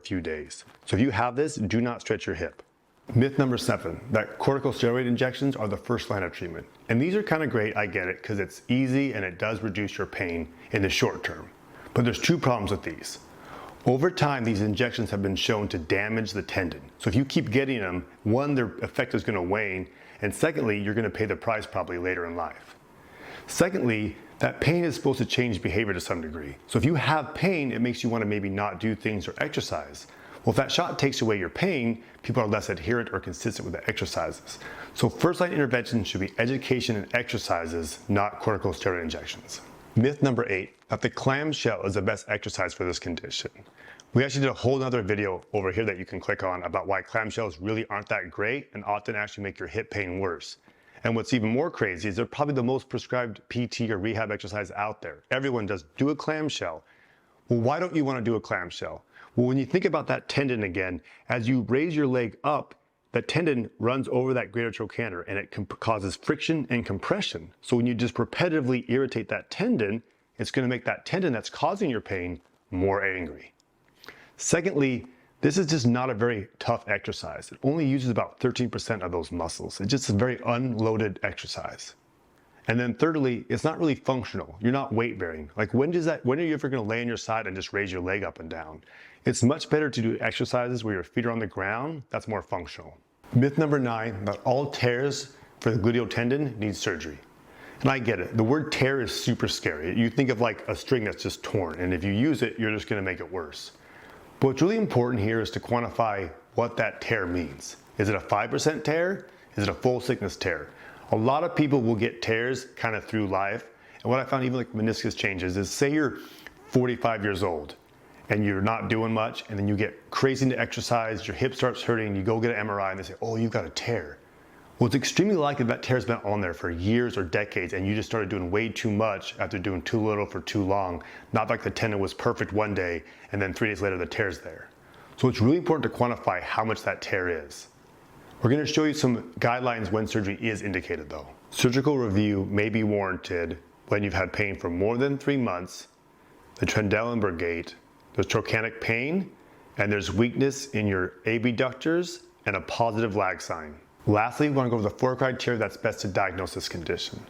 a few days. So if you have this, do not stretch your hip. Myth number 7, that corticosteroid injections are the first line of treatment. And these are kind of great, I get it, because it's easy and it does reduce your pain in the short term. But there's 2 problems with these. Over time, these injections have been shown to damage the tendon. So if you keep getting them, 1, their effect is going to wane, and secondly, you're going to pay the price probably later in life. Secondly, that pain is supposed to change behavior to some degree. So if you have pain, it makes you want to maybe not do things or exercise. Well, if that shot takes away your pain, people are less adherent or consistent with the exercises. So first-line intervention should be education and exercises, not corticosteroid injections. Myth number 8, that the clamshell is the best exercise for this condition. We actually did a whole other video over here that you can click on about why clamshells really aren't that great and often actually make your hip pain worse. And what's even more crazy is they're probably the most prescribed PT or rehab exercise out there. Everyone does do a clamshell. Well, why don't you want to do a clamshell? Well, when you think about that tendon again, as you raise your leg up, that tendon runs over that greater trochanter and it causes friction and compression. So when you just repetitively irritate that tendon, it's going to make that tendon that's causing your pain more angry. Secondly, this is just not a very tough exercise. It only uses about 13% of those muscles. It's just a very unloaded exercise. And then thirdly, it's not really functional. You're not weight bearing. Like when are you ever going to lay on your side and just raise your leg up and down? It's much better to do exercises where your feet are on the ground. That's more functional. Myth number 9, that all tears for the gluteal tendon need surgery. And I get it. The word tear is super scary. You think of like a string that's just torn, and if you use it, you're just going to make it worse. But what's really important here is to quantify what that tear means. Is it a 5% tear? Is it a full thickness tear? A lot of people will get tears kind of through life. And what I found even like meniscus changes is, say you're 45 years old and you're not doing much, and then you get crazy into exercise, your hip starts hurting, you go get an MRI and they say, oh, you've got a tear. Well, it's extremely likely that tear's been on there for years or decades and you just started doing way too much after doing too little for too long. Not like the tendon was perfect one day and then 3 days later the tear's there. So it's really important to quantify how much that tear is. We're going to show you some guidelines when surgery is indicated though. Surgical review may be warranted when you've had pain for more than 3 months, the Trendelenburg gait, there's trochanteric pain, and there's weakness in your abductors and a positive lag sign. Lastly, we want to go over the 4 criteria that's best to diagnose this condition.